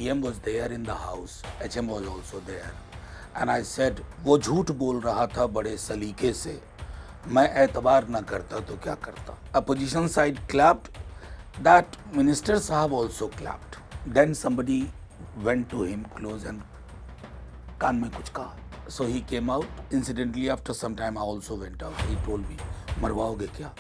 PM was there in the house, HM was also there, and I said, वो झूठ बोल रहा था बड़े सलीके से, मैं एतबार ना करता तो क्या करता. Opposition side clapped, that minister sahab also clapped. Then somebody went to him close and कान में कुछ कहा. So he came out. Incidentally, after some time, I also went out. He told me, मरवाओगे क्या?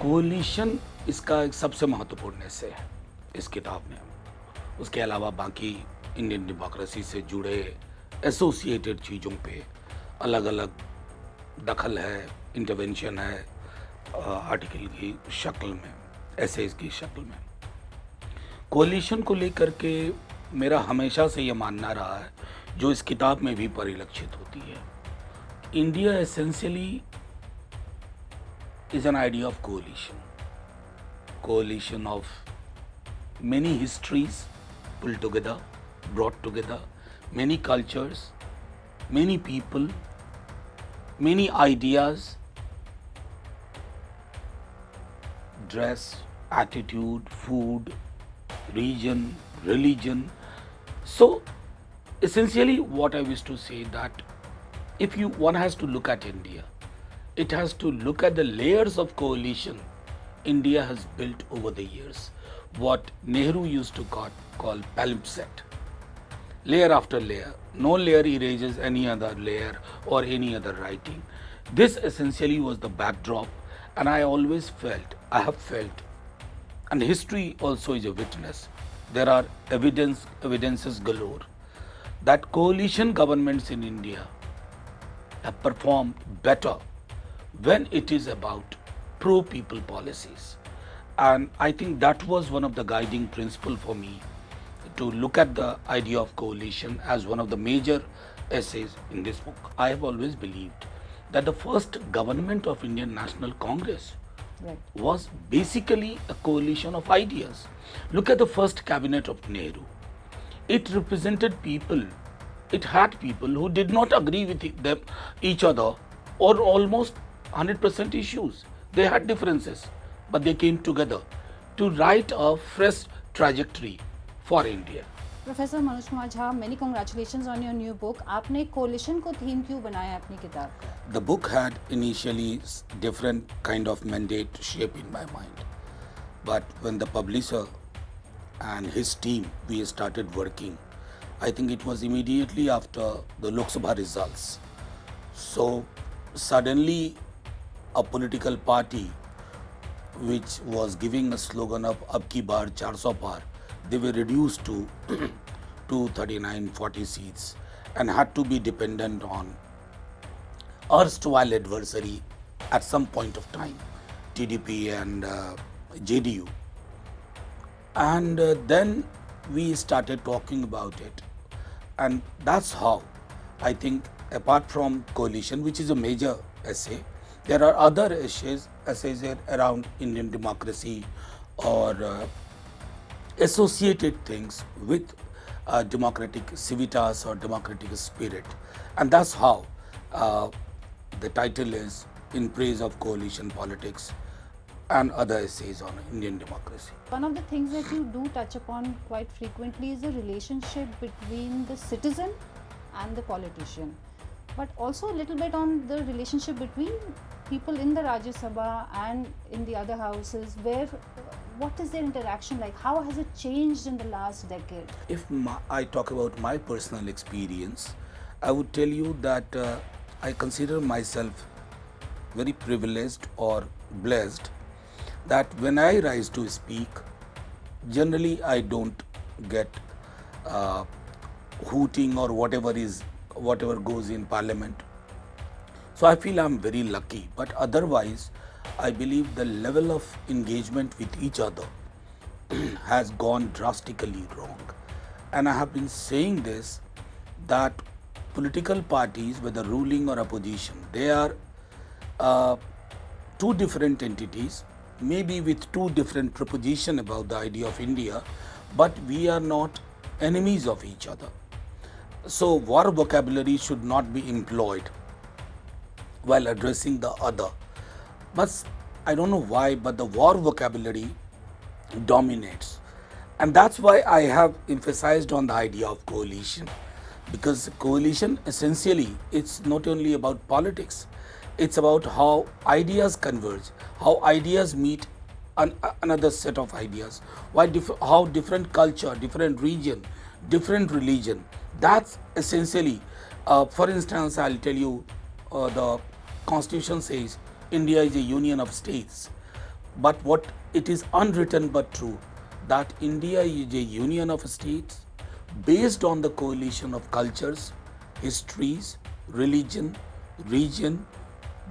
कोलिशन इसका एक सबसे महत्वपूर्ण हिस्सा है इस किताब में. उसके अलावा बाकी इंडियन डेमोक्रेसी से जुड़े एसोसिएटेड चीज़ों पे अलग अलग दखल है, इंटरवेंशन है, आर्टिकल की शक्ल में, एसेज की शक्ल में. कोलिशन को लेकर के मेरा हमेशा से ये मानना रहा है, जो इस किताब में भी परिलक्षित होती है. India essentially is an idea of coalition of many histories pulled together, brought together, many cultures, many people, many ideas, dress, attitude, food, region, religion. So essentially what I wish to say that if one has to look at India, it has to look at the layers of coalition India has built over the years. What Nehru used to call palimpsest. Layer after layer. No layer erases any other layer or any other writing. This essentially was the backdrop, and I have felt, and history also is a witness. There are evidences galore that coalition governments in India have performed better when it is about pro-people policies. And I think that was one of the guiding principles for me to look at the idea of coalition as one of the major essays in this book. I have always believed that the first government of Indian National Congress was basically a coalition of ideas. Look at the first cabinet of Nehru. It represented people, it had people who did not agree with each other or almost 100% issues. They had differences, but they came together to write a fresh trajectory for India. Professor Manoj Kumar Jha, many congratulations on your new book. आपने coalition को theme क्यों बनाया अपनी किताब का? The book had initially different kind of mandate shape in my mind, but when the publisher and his team we started working, I think it was immediately after the Lok Sabha results. So suddenly a political party which was giving a slogan of Ab ki baar 400 par, they were reduced to 239, 40 seats and had to be dependent on erstwhile adversary at some point of time, TDP and JDU. And then we started talking about it. And that's how I think, apart from coalition, which is a major essay, there are other essays around Indian democracy or associated things with democratic civitas or democratic spirit. And that's how the title is In Praise of Coalition Politics and Other Essays on Indian Democracy. One of the things that you do touch upon quite frequently is the relationship between the citizen and the politician, but also a little bit on the relationship between people in the Rajya Sabha and in the other houses, where what is their interaction like? How has it changed in the last decade? If I talk about my personal experience, I would tell you that I consider myself very privileged or blessed that when I rise to speak, generally I don't get hooting or whatever goes in parliament. So I feel I'm very lucky, but otherwise I believe the level of engagement with each other has gone drastically wrong. And I have been saying this, that political parties, whether ruling or opposition, they are two different entities, maybe with two different propositions about the idea of India, but we are not enemies of each other. So war vocabulary should not be employed while addressing the other. But I don't know why, but the war vocabulary dominates. And that's why I have emphasized on the idea of coalition. Because coalition essentially it's not only about politics, it's about how ideas converge, how ideas meet another set of ideas, how different culture, different region, different religion. That's essentially, for instance, I'll tell you, the constitution says India is a union of states. But what it is unwritten but true that India is a union of states based on the coalition of cultures, histories, religion, region,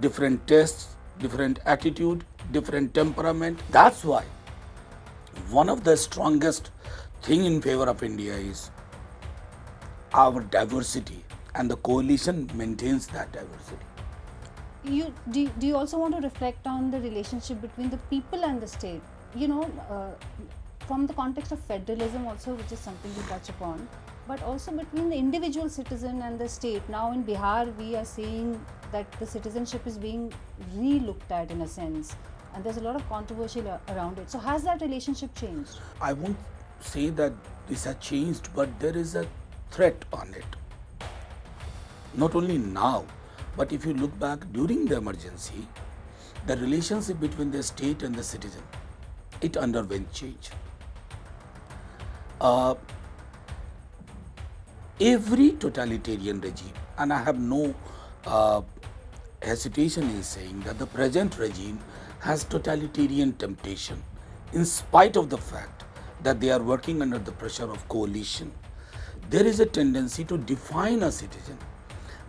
different tastes, different attitude, different temperament. That's why one of the strongest thing in favor of India is our diversity, and the coalition maintains that diversity. Do you also want to reflect on the relationship between the people and the state? From the context of federalism also, which is something you touch upon, but also between the individual citizen and the state. Now in Bihar, we are seeing that the citizenship is being re-looked at in a sense, and there's a lot of controversy around it. So has that relationship changed? I won't say that this has changed, but there is a threat on it. Not only now, but if you look back during the emergency, the relationship between the state and the citizen, it underwent change. Every totalitarian regime, and I have no hesitation in saying that the present regime has totalitarian temptation, in spite of the fact that they are working under the pressure of coalition. There is a tendency to define a citizen.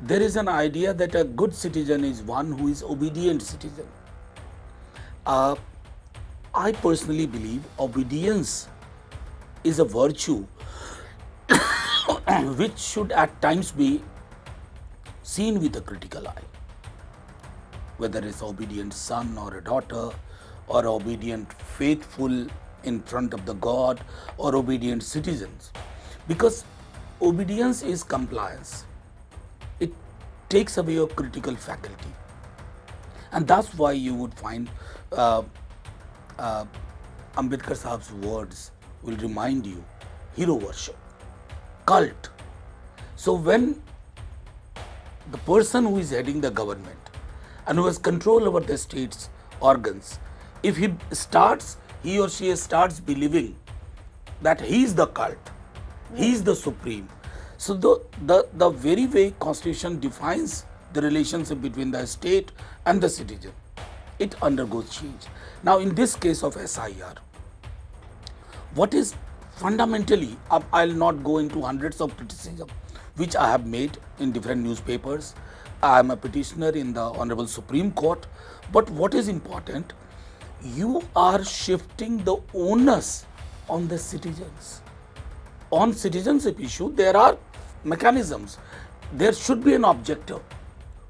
There is an idea that a good citizen is one who is obedient citizen. I personally believe obedience is a virtue which should at times be seen with a critical eye. Whether it's obedient son or a daughter, or obedient faithful in front of the God, or obedient citizens. Because obedience is compliance. It takes away your critical faculty. And that's why you would find Ambedkar Sahab's words will remind you, hero worship, cult. So when the person who is heading the government and who has control over the state's organs, if he or she starts believing that he is the cult, he is the supreme. So the very way Constitution defines the relationship between the state and the citizen, it undergoes change. Now in this case of SIR, what is fundamentally, I'll not go into hundreds of criticism which I have made in different newspapers. I am a petitioner in the Honorable Supreme Court. But what is important, you are shifting the onus on the citizens. On citizenship issue, there are mechanisms. There should be an objector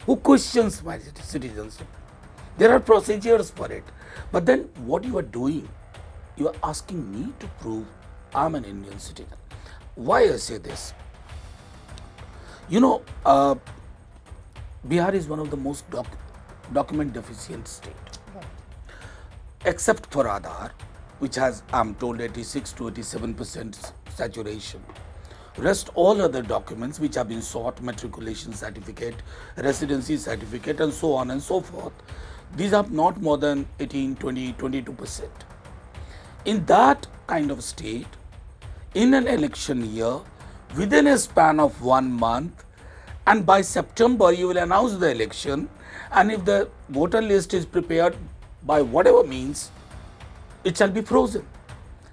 who questions my citizenship. There are procedures for it. But then what you are doing, you are asking me to prove I am an Indian citizen. Why I say this? Bihar is one of the most document deficient state. Right. Except for Aadhaar, which has, I'm told, 86 to 87% saturation. Rest all other documents which have been sought, matriculation certificate, residency certificate, and so on and so forth, these are not more than 18, 20, 22%. In that kind of state, in an election year, within a span of 1 month, and by September you will announce the election, and if the voter list is prepared by whatever means, it shall be frozen.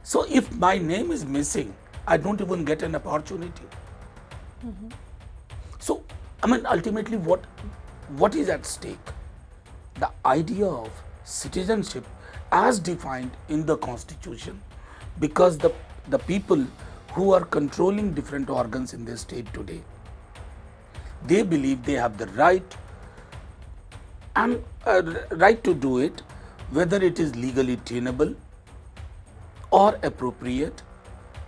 So if my name is missing, I don't even get an opportunity. Mm-hmm. So, ultimately what is at stake? The idea of citizenship as defined in the Constitution, because the people who are controlling different organs in the state today, they believe they have the right and right to do it, whether it is legally tenable or appropriate,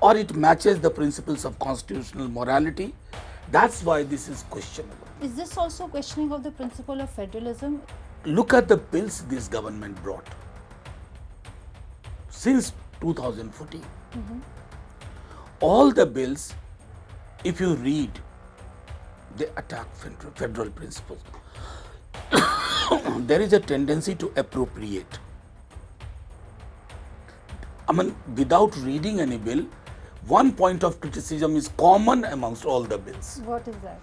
or it matches the principles of constitutional morality. That's why this is questionable. Is this also questioning of the principle of federalism? look at the bills this government brought since 2014. All the bills, if you read, they attack federal principles. There is a tendency to appropriate. I mean, without reading any bill, one point of criticism is common amongst all the bills. What is that?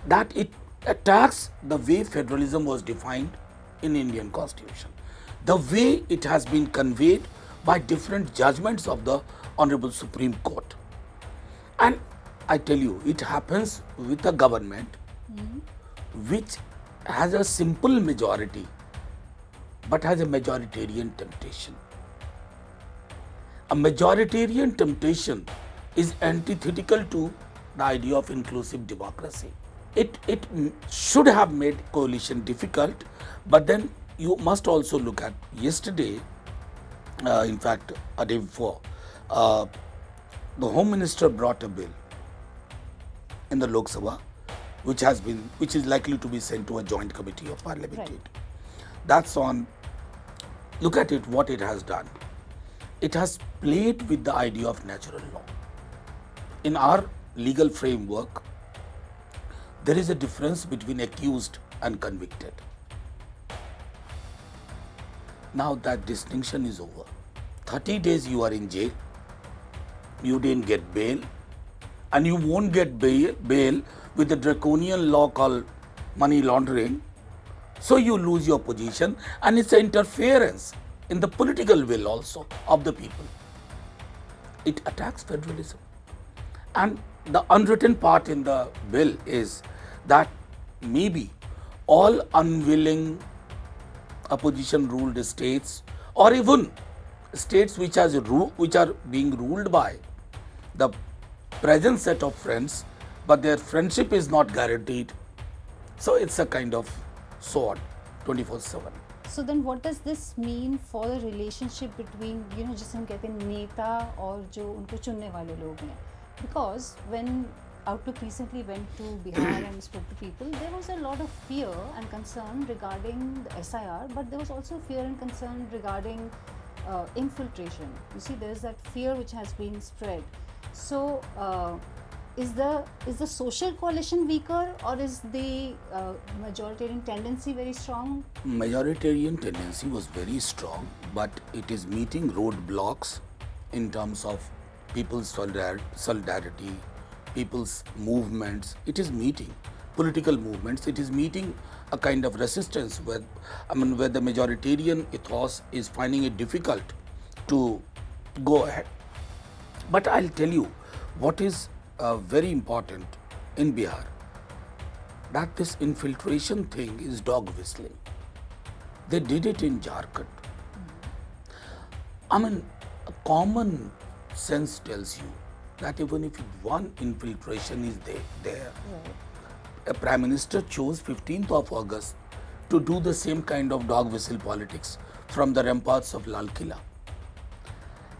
That it attacks the way federalism was defined in Indian Constitution, the way it has been conveyed by different judgments of the Honorable Supreme Court. And I tell you, it happens with a government which has a simple majority but has a majoritarian temptation. A majoritarian temptation is antithetical to the idea of inclusive democracy. It should have made coalition difficult, but then you must also look at yesterday, in fact, a day before, the Home Minister brought a bill in the Lok Sabha, which is likely to be sent to a joint committee of parliament. Right. That's on. Look at it, what it has done. It has played with the idea of natural law. In our legal framework, there is a difference between accused and convicted. Now that distinction is over. 30 days you are in jail, you didn't get bail, and you won't get bail with the draconian law called money laundering. So you lose your position, and it's an interference in the political will also of the people. It attacks federalism. And the unwritten part in the bill is that maybe all unwilling opposition ruled states, or even states which are being ruled by the present set of friends, but their friendship is not guaranteed. So it's a kind of sword 24/7. So then what does this mean for the relationship between, जिसे हम कहते हैं नेता और जो उनको चुनने वाले लोग हैं? Because when Outlook recently went to Bihar and spoke to people, there was a lot of fear and concern regarding the SIR, but there was also fear and concern regarding infiltration. You see, there is that fear which has been spread. So is the social coalition weaker, or is the majoritarian tendency very strong? Majoritarian tendency was very strong, but it is meeting roadblocks in terms of people's solidarity, people's movements. It is meeting political movements. It is meeting a kind of resistance where the majoritarian ethos is finding it difficult to go ahead. But I'll tell you what is very important in Bihar, that this infiltration thing is dog whistling. They did it in Jharkhand. A common sense tells you that even if one infiltration is there, a prime minister chose 15th of August to do the same kind of dog whistle politics from the ramparts of Lal Killa.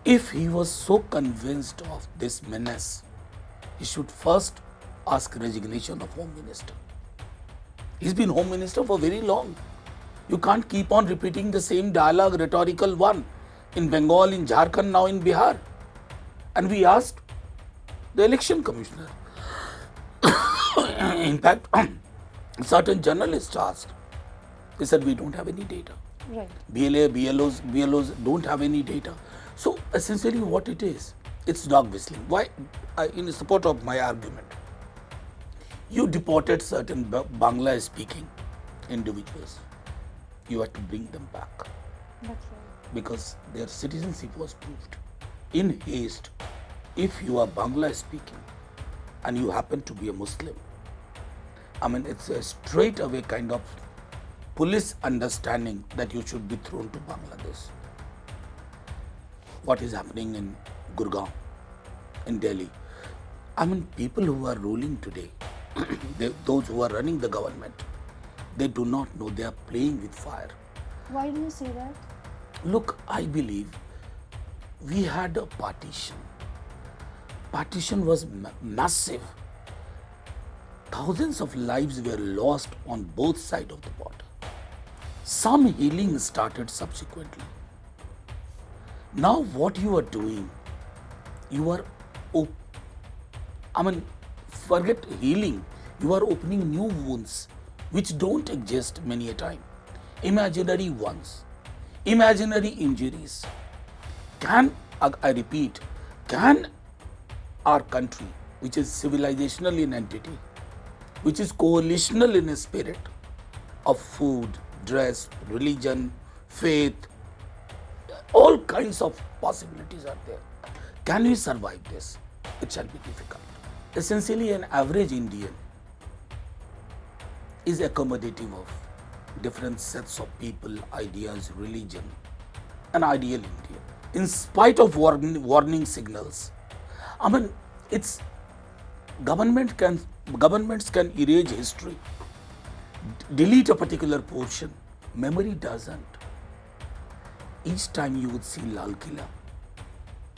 If he was so convinced of this menace, he should first ask resignation of Home Minister. He's been Home Minister for very long. You can't keep on repeating the same dialogue, rhetorical one, in Bengal, in Jharkhand, now in Bihar. And we asked the election commissioner. In fact, certain journalists asked. They said, we don't have any data. Right. BLOs don't have any data. So essentially what it is, it's dog whistling. Why? In support of my argument, you deported certain Bangla speaking individuals. You have to bring them back. That's right. Because their citizenship was proved. In haste, if you are Bangla speaking and you happen to be a Muslim, it's a straight away kind of police understanding that you should be thrown to Bangladesh. What is happening in Gurgaon, in Delhi? People who are ruling today, those who are running the government, they do not know, they are playing with fire. Why do you say that? Look, I believe we had a partition. Partition was massive. Thousands of lives were lost on both sides of the border. Some healing started subsequently. Now, what you are doing, you are, I mean, forget healing, you are opening new wounds which don't exist many a time. Imaginary ones, imaginary injuries. Can, I repeat, can our country, which is civilizational in entity, which is coalitional in spirit of food, dress, religion, faith, all kinds of possibilities are there. Can we survive this? It shall be difficult. Essentially, an average Indian is accommodative of different sets of people, ideas, religion, an ideal India. In spite of warning signals, I mean, it's governments can erase history, delete a particular portion. Memory doesn't. Each time you would see Lal Killa,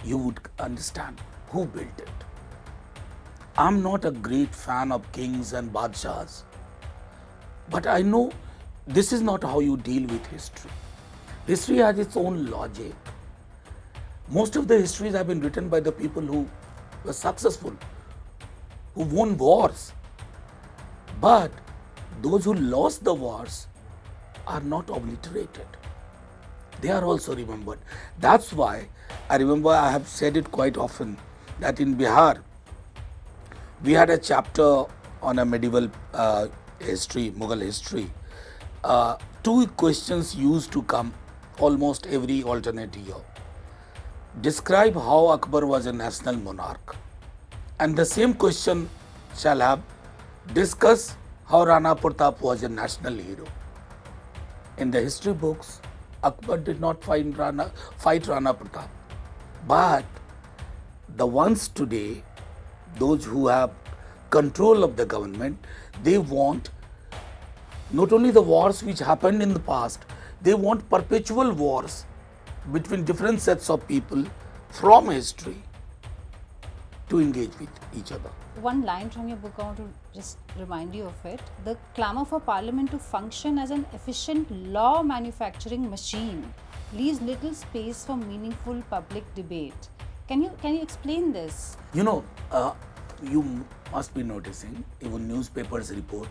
you would understand who built it. I'm not a great fan of kings and badshahs, but I know this is not how you deal with history. History has its own logic. Most of the histories have been written by the people who were successful, who won wars. But those who lost the wars are not obliterated. They are also remembered. That's why I remember I have said it quite often that in Bihar, we had a chapter on a medieval history, Mughal history. Two questions used to come almost every alternate year. Describe how Akbar was a national monarch. And the same question shall have, discuss how Rana Pratap was a national hero. In the history books, Akbar did not fight Rana Pratap. But the ones today, those who have control of the government, they want not only the wars which happened in the past, they want perpetual wars between different sets of people from history to engage with each other. One line from your book, I want to just remind you of it. The clamor for parliament to function as an efficient law manufacturing machine leaves little space for meaningful public debate. Can you explain this? You must be noticing, even newspapers report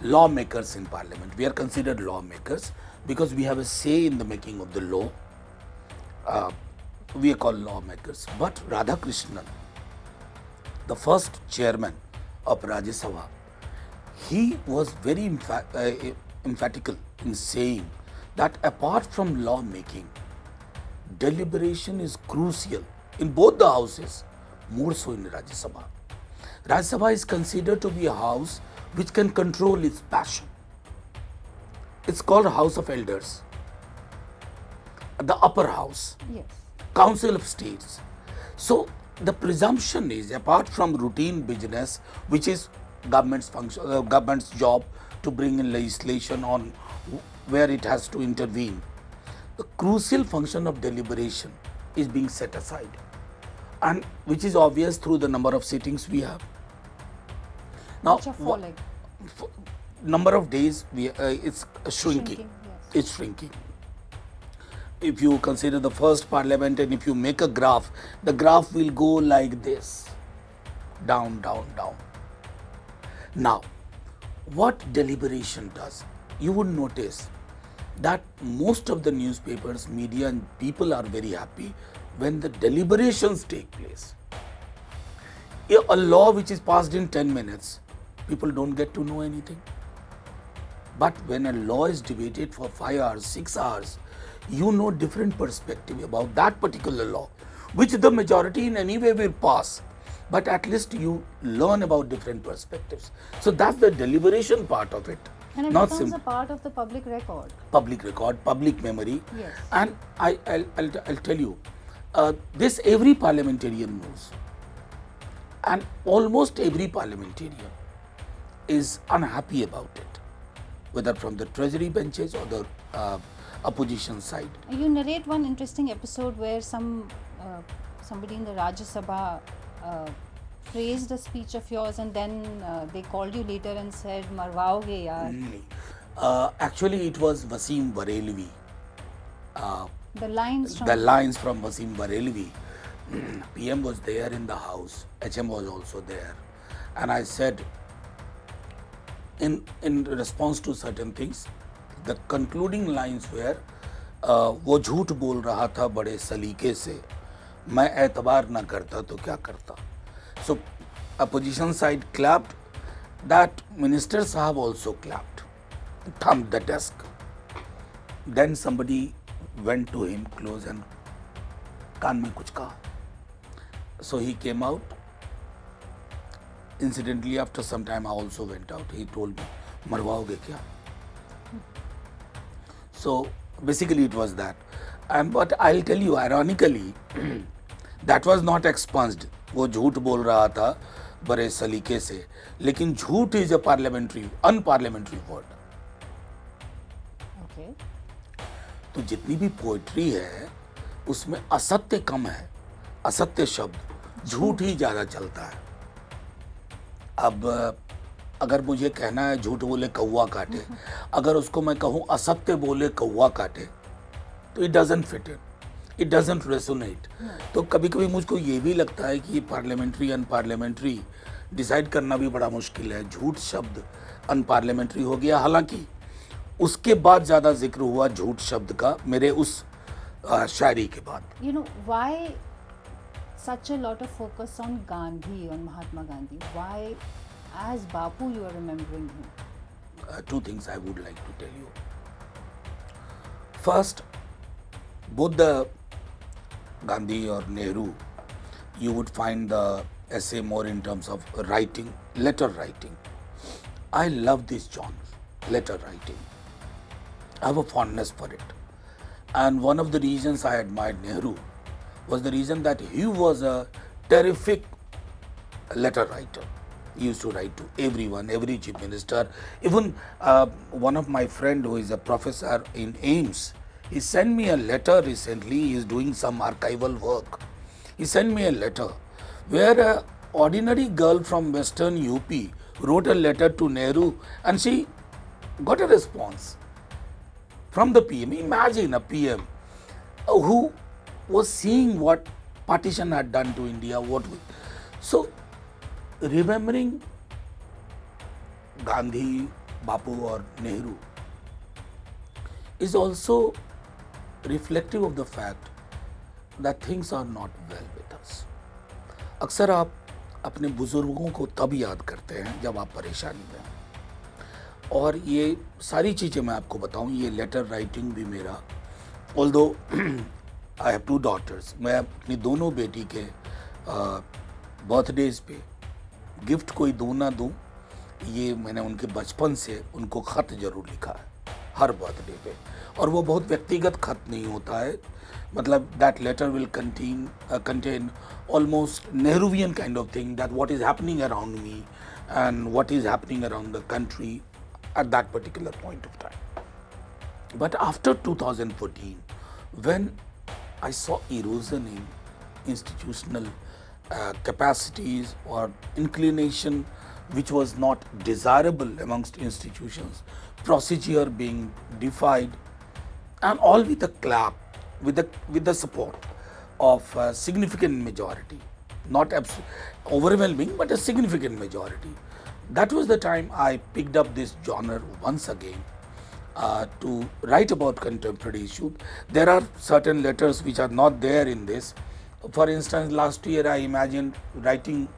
lawmakers in parliament. We are considered lawmakers because we have a say in the making of the law. We are called lawmakers. But Radhakrishnan, the first chairman of Rajya Sabha, he was very emphatical in saying that apart from law making, deliberation is crucial in both the houses, more so in Rajya Sabha. Rajya Sabha is considered to be a house which can control its passion. It's called House of Elders, the upper house, Yes. Council of States. So the presumption is, apart from routine business, which is government's function, government's job to bring in legislation on where it has to intervene, the crucial function of deliberation is being set aside, and which is obvious through the number of sittings we have. Now, Which are falling. Number of days it's shrinking. Yes. It's shrinking. If you consider the first parliament and if you make a graph, the graph will go like this, down, down, down. Now, what deliberation does, you would notice that most of the newspapers, media and people are very happy when the deliberations take place. A law which is passed in 10 minutes, people don't get to know anything. But when a law is debated for 5 hours, 6 hours, you know different perspective about that particular law, which the majority in any way will pass. But at least you learn about different perspectives. So that's the deliberation part of it. And it Not becomes a part of the public record. Public memory. Yes. And I'll tell you, this every parliamentarian knows. And almost every parliamentarian is unhappy about it, whether from the treasury benches or the opposition side. You narrate one interesting episode where somebody in the Rajya Sabha praised a speech of yours, and then they called you later and said, "Marwaoge yaar." Actually, it was Wasim Barelvi. The lines from The lines from Wasim Barelvi. PM was there in the house. HM was also there, and I said, in response to certain things, the concluding lines were, वो झूठ बोल रहा था बड़े सलीके से, मैं एतबार ना करता तो क्या करता. So opposition side clapped, that minister sahab also clapped, thumped the desk. Then somebody went to him close and कान में कुछ कहा. So he came out. Incidentally, after some time, I also went out. He told me, मरवाओगे क्या? So basically, it was that. But I'll tell you, ironically, that was not expunged. वो झूठ बोल रहा था बड़े सलीके से, लेकिन झूठ is a unparliamentary word. Okay. तो जितनी भी पोएट्री है उसमें असत्य कम है, असत्य शब्द, झूठ ही ज्यादा चलता है. अब अगर मुझे कहना है झूठ बोले कौवा काटे, अगर उसको मैं कहूँ असत्य बोले कौवा काटे, तो it doesn't fit in, it doesn't resonate. तो कभी कभी मुझको ये भी लगता है कि ये पार्लियामेंट्री अनपार्लियामेंट्री डिसाइड करना भी बड़ा मुश्किल है. झूठ शब्द अनपार्लियामेंट्री हो गया. हालांकि उसके बाद ज़्यादा जिक्र हुआ झूठ शब्द का मेरे उस शायरी के बाद. You know, why such a lot of focus on Gandhi, on Mahatma Gandhi? Why, as Bapu, you are remembering him? Two things I would like to tell you. First, both the Gandhi or Nehru, you would find the essay more in terms of writing, letter writing. I love this genre, letter writing. I have a fondness for it. And one of the reasons I admired Nehru was the reason that he was a terrific letter writer. He used to write to everyone, every chief minister. Even one of my friend who is a professor in AIMS, he sent me a letter recently. He is doing some archival work. He sent me a letter where a ordinary girl from Western UP wrote a letter to Nehru and she got a response from the PM. Imagine a PM who was seeing what partition had done to India. So remembering Gandhi, Bapu or Nehru is also reflective of the fact that things are not well with us. अक्सर आप अपने बुजुर्गों को तब याद करते हैं जब आप परेशानी में हैं. और ये सारी चीज़ें मैं आपको बताऊं, ये लेटर राइटिंग भी मेरा, ऑल्दो आई हैव 2 daughters, मैं अपनी दोनों बेटी के बर्थडेज पे गिफ्ट कोई दूँ ना दूँ, ये मैंने उनके बचपन से उनको ख़त ज़रूर लिखा है हर बर्थडे पे. और वो बहुत व्यक्तिगत खत नहीं होता है, मतलब that letter will contain almost Nehruvian kind of thing, that what is happening around me and what is happening around the country at that particular point of time. But after 2014, when I saw erosion in institutional capacities or inclination which was not desirable amongst institutions, procedure being defied, and all with a clap, with the support of a significant majority, not overwhelming, but a significant majority. That was the time I picked up this genre once again to write about contemporary issues. There are certain letters which are not there in this. For instance, last year I imagined writing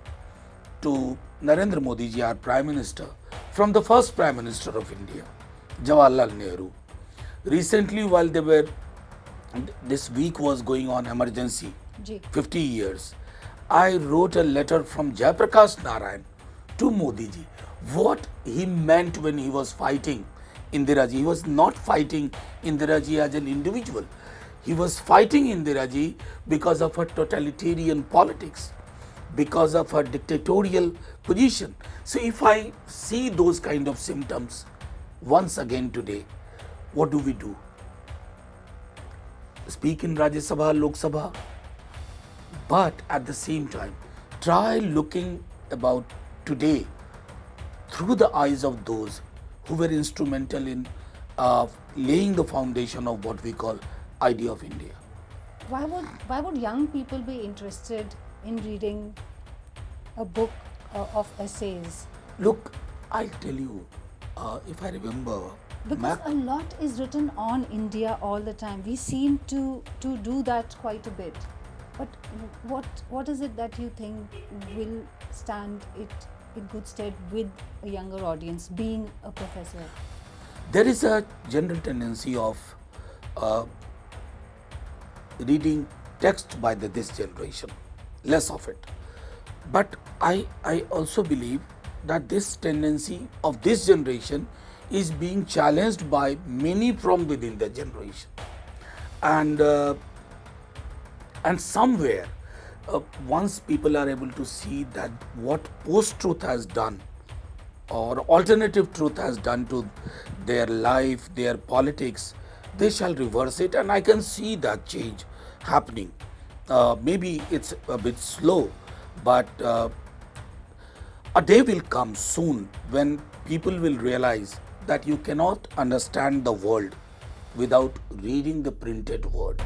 to Narendra Modi ji, our Prime Minister, from the first Prime Minister of India, Jawaharlal Nehru. Recently, while this week was going on emergency, 50 years, I wrote a letter from Jayaprakash Narayan to Modi ji. What he meant when he was fighting Indira ji. He was not fighting Indira ji as an individual. He was fighting Indira ji because of her totalitarian politics, because of her dictatorial position. So if I see those kind of symptoms once again today, what do we do? Speak in Rajya Sabha, Lok Sabha, but at the same time, try looking about today through the eyes of those who were instrumental in laying the foundation of what we call idea of India. Why would young people be interested in reading a book of essays? Look, I'll tell you, if I remember, Because a lot is written on India all the time. We seem to do that quite a bit. But what is it that you think will stand it in good stead with a younger audience, being a professor? there is a general tendency of uh, reading text by this generation, less of it. But I also believe that this tendency of this generation is being challenged by many from within the generation. And somewhere, once people are able to see that what post-truth has done or alternative truth has done to their life, their politics, they shall reverse it, and I can see that change happening. Maybe it's a bit slow, but a day will come soon when people will realize that you cannot understand the world without reading the printed word.